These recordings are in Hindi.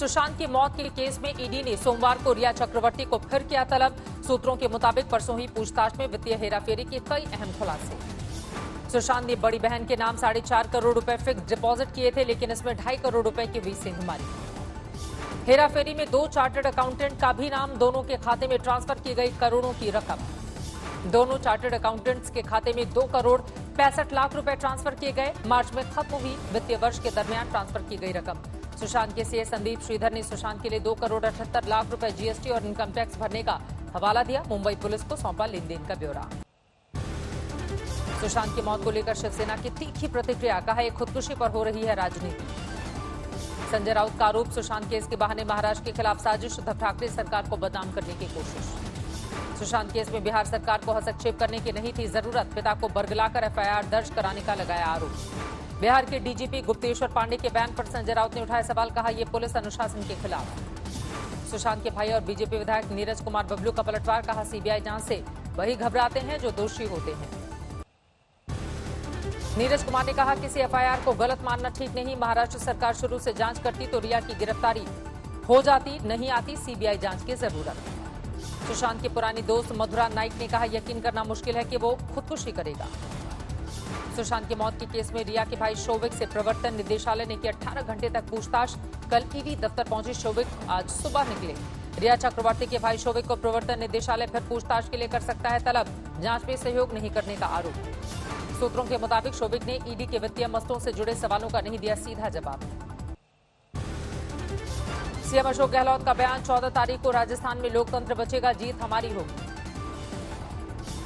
सुशांत की मौत के केस में ईडी ने सोमवार को रिया चक्रवर्ती को फिर किया तलब। सूत्रों के मुताबिक परसों ही पूछताछ में वित्तीय हेराफेरी के कई अहम खुलासे। सुशांत ने बड़ी बहन के नाम 4.5 करोड़ रुपए फिक्स डिपॉजिट किए थे, लेकिन इसमें 2.5 करोड़ रुपए की हुई सेंधमारी। हेराफेरी में 2 चार्टर्ड अकाउंटेंट का भी नाम, दोनों के खाते में ट्रांसफर की गई करोड़ों की रकम। दोनों चार्टर्ड अकाउंटेंट्स के खाते में 2 करोड़ 65 लाख रुपए ट्रांसफर किए गए। मार्च में खत्म हुई वित्तीय वर्ष के दरमियान ट्रांसफर की गई रकम। सुशांत के सीए संदीप श्रीधर ने सुशांत के लिए 2 करोड़ 78 लाख रुपए जीएसटी और इनकम टैक्स भरने का हवाला दिया। मुंबई पुलिस को सौंपा लेन देन का ब्यौरा। सुशांत की मौत को लेकर शिवसेना की तीखी प्रतिक्रिया, कहा यह खुदकुशी पर हो रही है राजनीति। संजय राउत का आरोप, सुशांत केस के बहाने महाराष्ट्र के खिलाफ साजिश, उद्धव ठाकरे सरकार को बदनाम करने की कोशिश। सुशांत केस में बिहार सरकार को हस्तक्षेप करने की नहीं थी जरूरत, पिता को बरगलाकर एफआईआर दर्ज कराने का लगाया आरोप। बिहार के डीजीपी गुप्तेश्वर पांडे के बयान पर संजय राउत ने उठाया सवाल, कहा यह पुलिस अनुशासन के खिलाफ। सुशांत के भाई और बीजेपी विधायक नीरज कुमार बबलू का पलटवार, कहा सीबीआई जांच से वही घबराते हैं जो दोषी होते हैं। नीरज कुमार ने कहा किसी एफआईआर को गलत मानना ठीक नहीं, महाराष्ट्र सरकार शुरू से जांच करती तो रिया की गिरफ्तारी हो जाती, नहीं आती सीबीआई जांच की जरूरत। सुशांत की पुरानी दोस्त मधुरा नाइक ने कहा यकीन करना मुश्किल है कि वो खुदकुशी करेगा। सुशांत की मौत के केस में रिया के भाई शोविक से प्रवर्तन निदेशालय ने की 18 घंटे तक पूछताछ। कल ईडी दफ्तर पहुंचे शोविक, आज सुबह निकले। रिया चक्रवर्ती के भाई शोविक को प्रवर्तन निदेशालय फिर पूछताछ के लिए कर सकता है तलब, जांच में सहयोग नहीं करने का आरोप। सूत्रों के मुताबिक शोविक ने ईडी के वित्तीय मसलों से जुड़े सवालों का नहीं दिया सीधा जवाब। सीएम अशोक गहलोत का बयान, 14 तारीख को राजस्थान में लोकतंत्र बचेगा, जीत हमारी होगी।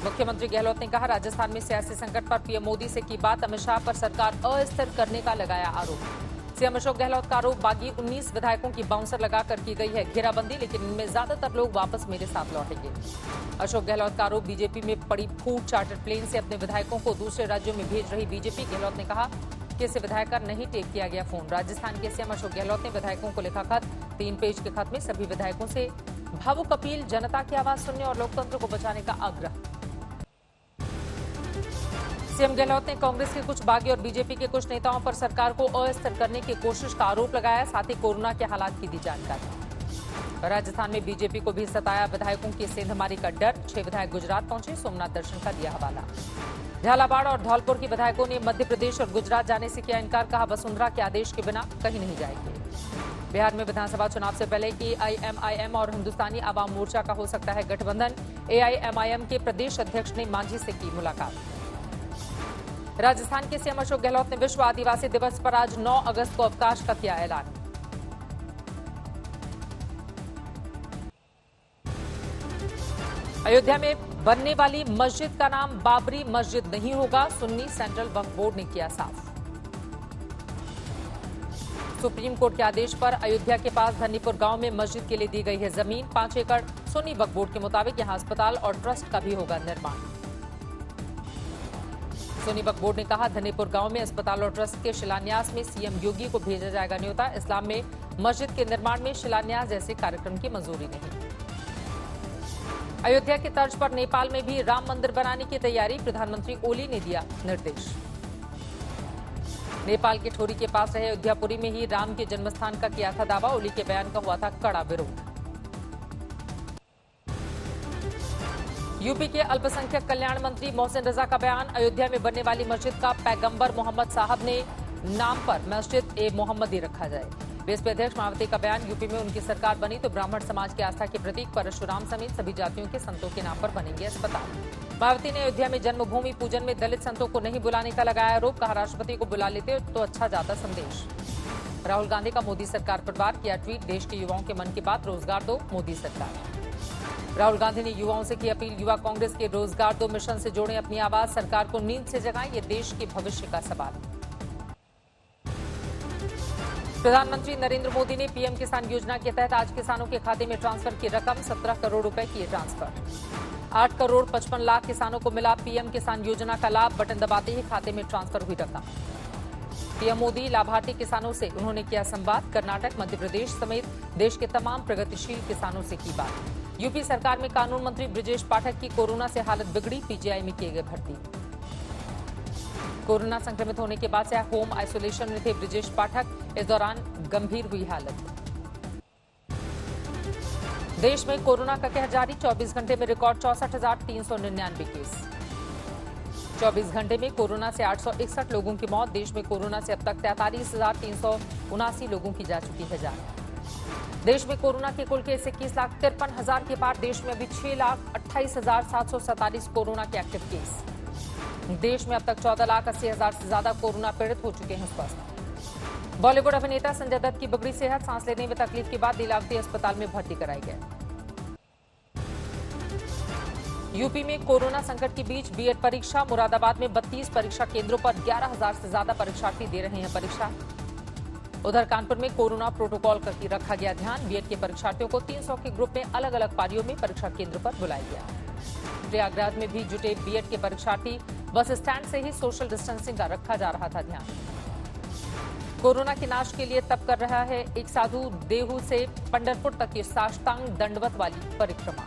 मुख्यमंत्री गहलोत ने कहा राजस्थान में सियासी संकट पर पीएम मोदी से की बात, अमित शाह पर सरकार अस्थिर करने का लगाया आरोप। सीएम अशोक गहलोत का आरोप, बागी 19 विधायकों की बाउंसर लगाकर की गई है घेराबंदी, लेकिन इनमें ज्यादातर लोग वापस मेरे साथ लौटेंगे। अशोक गहलोत का आरोप, बीजेपी में पड़ी फूट, चार्टर्ड प्लेन से अपने विधायकों को दूसरे राज्यों में भेज रही बीजेपी। गहलोत ने कहा कि इसे विधायक का नहीं टेक किया गया फोन। राजस्थान के सीएम अशोक गहलोत ने विधायकों को लिखा खत, 3 पेज के खत में सभी विधायकों से भावुक अपील, जनता की आवाज सुनने और लोकतंत्र को बचाने का आग्रह। सीएम गहलोत ने कांग्रेस के कुछ बागी और बीजेपी के कुछ नेताओं पर सरकार को अस्थिर करने की कोशिश का आरोप लगाया, साथ ही कोरोना के हालात की दी जानकारी। राजस्थान में बीजेपी को भी सताया विधायकों की सेंधमारी का डर। 6 विधायक गुजरात पहुंचे, सोमनाथ दर्शन का दिया हवाला। झालावाड़ और धौलपुर के विधायकों ने मध्य प्रदेश और गुजरात जाने से किया इनकार, कहा वसुंधरा के आदेश के बिना कहीं नहीं जाएंगे। बिहार में विधानसभा चुनाव से पहले एआईएमआईएम और हिंदुस्तानी आवाम मोर्चा का हो सकता है गठबंधन। एआईएमआईएम के प्रदेश अध्यक्ष ने मांझी से की मुलाकात। राजस्थान के सीएम अशोक गहलोत ने विश्व आदिवासी दिवस पर आज 9 अगस्त को अवकाश का किया ऐलान। अयोध्या में बनने वाली मस्जिद का नाम बाबरी मस्जिद नहीं होगा, सुन्नी सेंट्रल वक्फ बोर्ड ने किया साफ। सुप्रीम कोर्ट के आदेश पर अयोध्या के पास धन्नीपुर गांव में मस्जिद के लिए दी गई है जमीन। 5 एकड़ सुन्नी वक्फ बोर्ड के मुताबिक यहां अस्पताल और ट्रस्ट का भी होगा निर्माण। सुन्नी वक्फ बोर्ड ने कहा धन्नीपुर गांव में अस्पताल और ट्रस्ट के शिलान्यास में सीएम योगी को भेजा जाएगा न्योता। इस्लाम में मस्जिद के निर्माण में शिलान्यास जैसे कार्यक्रम की मंजूरी नहीं। अयोध्या की तर्ज पर नेपाल में भी राम मंदिर बनाने की तैयारी, प्रधानमंत्री ओली ने दिया निर्देश। नेपाल के ठोरी के पास रहे अयोध्यापुरी में ही राम के जन्मस्थान का किया था दावा, ओली के बयान का हुआ था कड़ा विरोध। यूपी के अल्पसंख्यक कल्याण मंत्री मोहसिन रजा का बयान, अयोध्या में बनने वाली मस्जिद का पैगंबर मोहम्मद साहब ने नाम पर मस्जिद ए मोहम्मदी रखा जाए। बीएसपी अध्यक्ष मायावती का बयान, यूपी में उनकी सरकार बनी तो ब्राह्मण समाज की आस्था के प्रतीक परशुराम समेत सभी जातियों के संतों के नाम पर बनेंगे अस्पताल। मायावती ने अयोध्या में जन्मभूमि पूजन में दलित संतों को नहीं बुलाने का लगाया आरोप, कहा राष्ट्रपति को बुला लेते तो अच्छा जाता संदेश। राहुल गांधी का मोदी सरकार पर वार, किया ट्वीट, देश के युवाओं के मन की बात, रोजगार दो मोदी सरकार। राहुल गांधी ने युवाओं से की अपील, युवा कांग्रेस के रोजगार दो मिशन से जोड़ें अपनी आवाज, सरकार को नींद से जगाएं, ये देश के भविष्य का सवाल। प्रधानमंत्री नरेंद्र मोदी ने पीएम किसान योजना के तहत आज किसानों के खाते में ट्रांसफर की रकम 17 करोड़ रुपए की ट्रांसफर। 8 करोड़ 55 लाख किसानों को मिला पीएम किसान योजना का लाभ, बटन दबाते ही खाते में ट्रांसफर हुई रकम। पीएम मोदी लाभार्थी किसानों से उन्होंने किया संवाद, कर्नाटक, मध्य प्रदेश समेत देश के तमाम प्रगतिशील किसानों से की बात। यूपी सरकार में कानून मंत्री ब्रजेश पाठक की कोरोना से हालत बिगड़ी, पीजीआई में किए गए भर्ती। कोरोना संक्रमित होने के बाद से होम आइसोलेशन में थे ब्रजेश पाठक, इस दौरान गंभीर हुई हालत। देश में कोरोना का कहर जारी, 24 घंटे में रिकॉर्ड 64,399 केस। 24 घंटे में कोरोना से 861 लोगों की मौत। देश में कोरोना से अब तक 43,379 लोगों की जा चुकी है जान। देश में कोरोना के कुल केस 21,53,000 के पार। देश में अभी 6,28,747 कोरोना के एक्टिव केस। देश में अब तक 14,80,000 से ज्यादा कोरोना पीड़ित हो चुके हैं स्वस्थ। बॉलीवुड अभिनेता संजय दत्त की बिगड़ी सेहत, सांस लेने में तकलीफ के बाद लीलावती अस्पताल में भर्ती कराए गए। यूपी में कोरोना संकट के बीच बीएड परीक्षा। मुरादाबाद में 32 परीक्षा केंद्रों पर 11,000 से ज्यादा परीक्षार्थी दे रहे हैं परीक्षा। उधर कानपुर में कोरोना प्रोटोकॉल का रखा गया ध्यान। बीएड के परीक्षार्थियों को 300 के ग्रुप में अलग अलग पारियों में परीक्षा केंद्र पर बुलाया गया। प्रयागराज में भी जुटे बीएड के परीक्षार्थी, बस स्टैंड से ही सोशल डिस्टेंसिंग का रखा जा रहा था ध्यान। कोरोना के नाश के लिए तप कर रहा है एक साधु, देहू से पंढरपुर तक की साष्टांग दंडवत वाली परिक्रमा।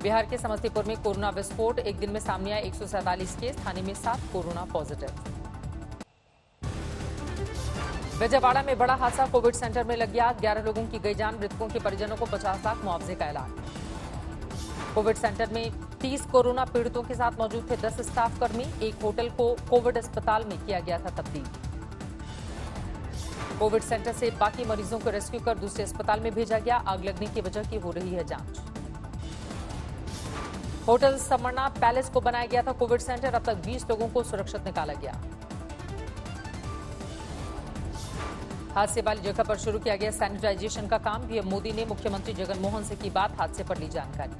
बिहार के समस्तीपुर में कोरोना विस्फोट, एक दिन में सामने आए 147 केस, थाने में 7 कोरोना पॉजिटिव। विजयवाड़ा में बड़ा हादसा, कोविड सेंटर में लग गया 11 लोगों की गई जान। मृतकों के परिजनों को 50 लाख मुआवजे का ऐलान। कोविड सेंटर में 30 कोरोना पीड़ितों के साथ मौजूद थे 10 स्टाफ कर्मी। एक होटल को कोविड अस्पताल में किया गया था तब्दील। कोविड सेंटर से बाकी मरीजों को रेस्क्यू कर दूसरे अस्पताल में भेजा गया। आग लगने की वजह की हो रही है जांच। होटल समरना पैलेस को बनाया गया था कोविड सेंटर, अब तक 20 लोगों को सुरक्षित निकाला गया। हादसे वाली जगह पर शुरू किया गया सैनिटाइजेशन का काम। पीएम मोदी ने मुख्यमंत्री जगन मोहन से की बात, हादसे पर ली जानकारी।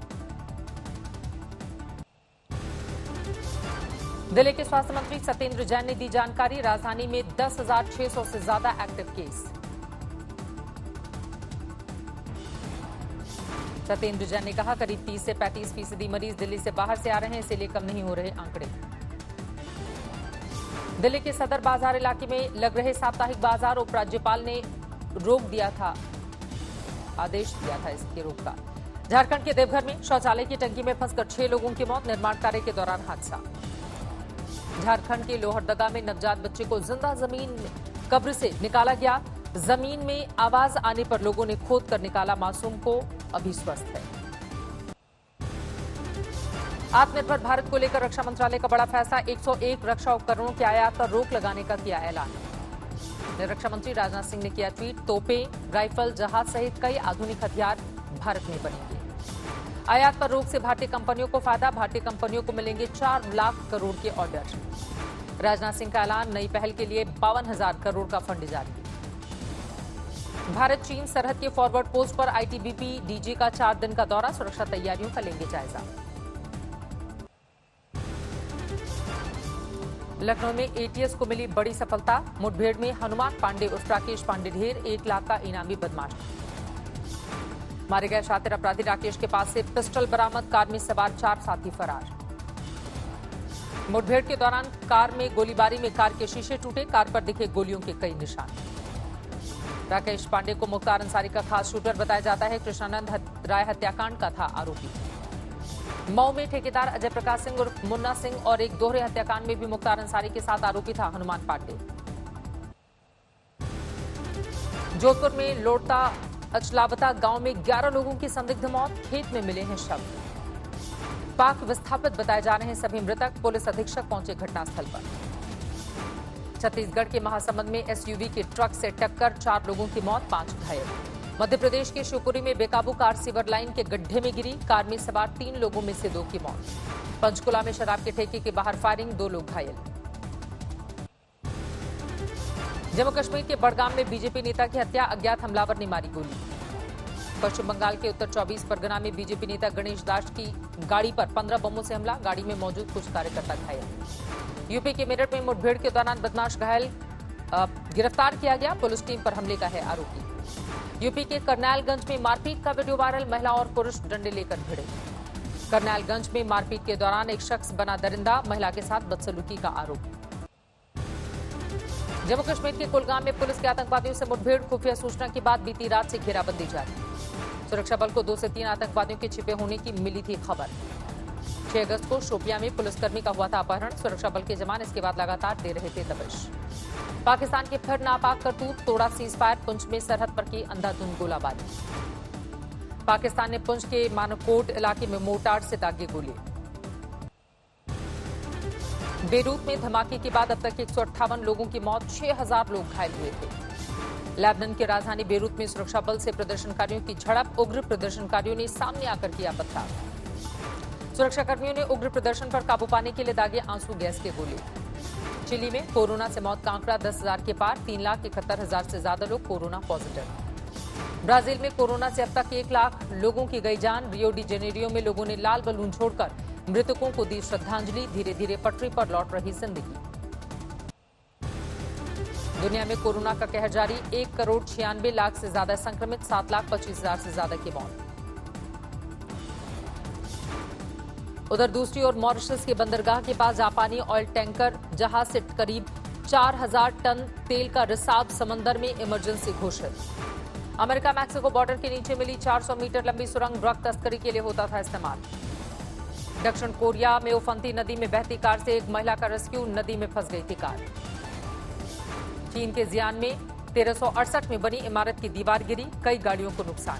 दिल्ली के स्वास्थ्य मंत्री सत्येंद्र जैन ने दी जानकारी, राजधानी में 10,600 से ज्यादा एक्टिव केस। सत्येंद्र जैन ने कहा करीब 30 से 35% मरीज दिल्ली से बाहर से आ रहे हैं, इसीलिए कम नहीं हो रहे आंकड़े। दिल्ली के सदर बाजार इलाके में लग रहे साप्ताहिक बाजार, उपराज्यपाल ने रोक दिया था, आदेश दिया था इसके रोक का। झारखंड के देवघर में शौचालय की टंकी में फंसकर 6 लोगों की मौत, निर्माण कार्य के दौरान हादसा। झारखंड के लोहरदगा में नवजात बच्चे को जिंदा जमीन में कब्र से निकाला गया। जमीन में आवाज आने पर लोगों ने खोद कर निकाला मासूम को, अभी स्वस्थ है। आत्मनिर्भर भारत को लेकर रक्षा मंत्रालय का बड़ा फैसला, 101 रक्षा उपकरणों के आयात पर रोक लगाने का किया ऐलान। रक्षा मंत्री राजनाथ सिंह ने किया ट्वीट, तोपें, राइफल, जहाज सहित कई आधुनिक हथियार भारत में बनेंगे। आयात पर रोक से भारतीय कंपनियों को फायदा, भारतीय कंपनियों को मिलेंगे 4 लाख करोड़ के ऑर्डर। राजनाथ सिंह का ऐलान, नई पहल के लिए 52,000 करोड़ का फंड जारी। भारत चीन सरहद के फॉरवर्ड पोस्ट पर आईटीबीपी डीजी का 4 दिन का दौरा, सुरक्षा तैयारियों का लेंगे जायजा। लखनऊ में एटीएस को मिली बड़ी सफलता, मुठभेड़ में हनुमान पांडे उर्फ राकेश पांडे ढेर, 1 लाख का इनामी बदमाश मारे गए। शातिर अपराधी राकेश के पास से पिस्टल बरामद, कार में सवार 4 साथी फरार। मुठभेड़ के दौरान कार में गोलीबारी में कार के शीशे टूटे, कार पर दिखे गोलियों के कई निशान। राकेश पांडे को मुख्तार अंसारी का खास शूटर बताया जाता है, कृष्णानंद राय हत्याकांड का था आरोपी। मऊ में ठेकेदार अजय प्रकाश सिंह उर्फ मुन्ना सिंह और एक दोहरे हत्याकांड में भी मुख्तार अंसारी के साथ आरोपी था हनुमान पांडे। जोधपुर में लोड़ता अचलावता गांव में 11 लोगों की संदिग्ध मौत, खेत में मिले हैं शव। पाक विस्थापित बताए जा रहे हैं सभी मृतक, पुलिस अधीक्षक पहुंचे घटनास्थल पर। छत्तीसगढ़ के महासमुंद में एसयूवी के ट्रक से टक्कर, 4 लोगों की मौत, 5 घायल। मध्य प्रदेश के शिवपुरी में बेकाबू कार सीवर लाइन के गड्ढे में गिरी, कार में सवार 3 लोगों में से 2 की मौत। पंचकुला में शराब के ठेके के बाहर फायरिंग, 2 लोग घायल। जम्मू कश्मीर के बड़गाम में बीजेपी नेता की हत्या, अज्ञात हमलावर ने मारी गोली। पश्चिम बंगाल के उत्तर 24 परगना में बीजेपी नेता गणेश दास की गाड़ी पर 15 बमों से हमला, गाड़ी में मौजूद कुछ कार्यकर्ता घायल। यूपी के मेरठ में मुठभेड़ के दौरान बदमाश घायल, गिरफ्तार किया गया, पुलिस टीम पर हमले का है आरोपी। यूपी के करनैलगंज में मारपीट का वीडियो वायरल, महिला और पुरुष डंडे लेकर भिड़े। करनैलगंज में मारपीट के दौरान एक शख्स बना दरिंदा, महिला के साथ बदसलूकी का आरोप। जम्मू कश्मीर के कुलगाम में पुलिस के आतंकवादियों से मुठभेड़, खुफिया सूचना के बाद बीती रात से घेराबंदी जारी। सुरक्षा बल को 2 से 3 आतंकवादियों के छिपे होने की मिली थी खबर। 6 अगस्त को शोपियां में पुलिसकर्मी का हुआ था अपहरण, सुरक्षा बल के जवान इसके बाद लगातार दे रहे थे दबिश। पाकिस्तान के फिर नापाक करतूत, तोड़ा सीज फायर, पुंछ में सरहद पर की अंधाधुंध गोलाबारी। पाकिस्तान ने पुंछ के मानकोट इलाके में मोर्टार से दागे गोली। बेरूत में धमाके के बाद अब तक 158 लोगों की मौत, 6000 लोग घायल हुए थे। लेबनान की राजधानी बेरूत में सुरक्षा बल से प्रदर्शनकारियों की झड़प, उग्र प्रदर्शनकारियों ने सामने आकर किया पथराव। सुरक्षाकर्मियों ने उग्र प्रदर्शन पर काबू पाने के लिए दागे आंसू गैस के गोले। चिली में कोरोना से मौत का आंकड़ा 10,000 के पार, 3,71,000 से ज्यादा लोग कोरोना पॉजिटिव। ब्राजील में कोरोना से अब तक 1 लाख लोगों की गई जान। रियो डी जेनेरियो में लोगों ने लाल बलून छोड़कर मृतकों को दी श्रद्धांजलि। धीरे धीरे पटरी पर लौट रही जिंदगी। दुनिया में कोरोना का कहर जारी, 1,96,00,000 से ज्यादा संक्रमित, 7,25,000 से ज्यादा की मौत। उधर दूसरी ओर मॉरिशस के बंदरगाह के पास जापानी ऑयल टैंकर जहाज से करीब 4,000 टन तेल का रिसाव समंदर में इमरजेंसी घोषित। अमेरिका मैक्सिको बॉर्डर के नीचे मिली 400 मीटर लंबी सुरंग ड्रग तस्करी के लिए होता था इस्तेमाल। दक्षिण कोरिया में उफनती नदी में बहती कार से एक महिला का रेस्क्यू, नदी में फंस गई थी कार। चीन के जियान में 1368 में बनी इमारत की दीवार गिरी, कई गाड़ियों को नुकसान।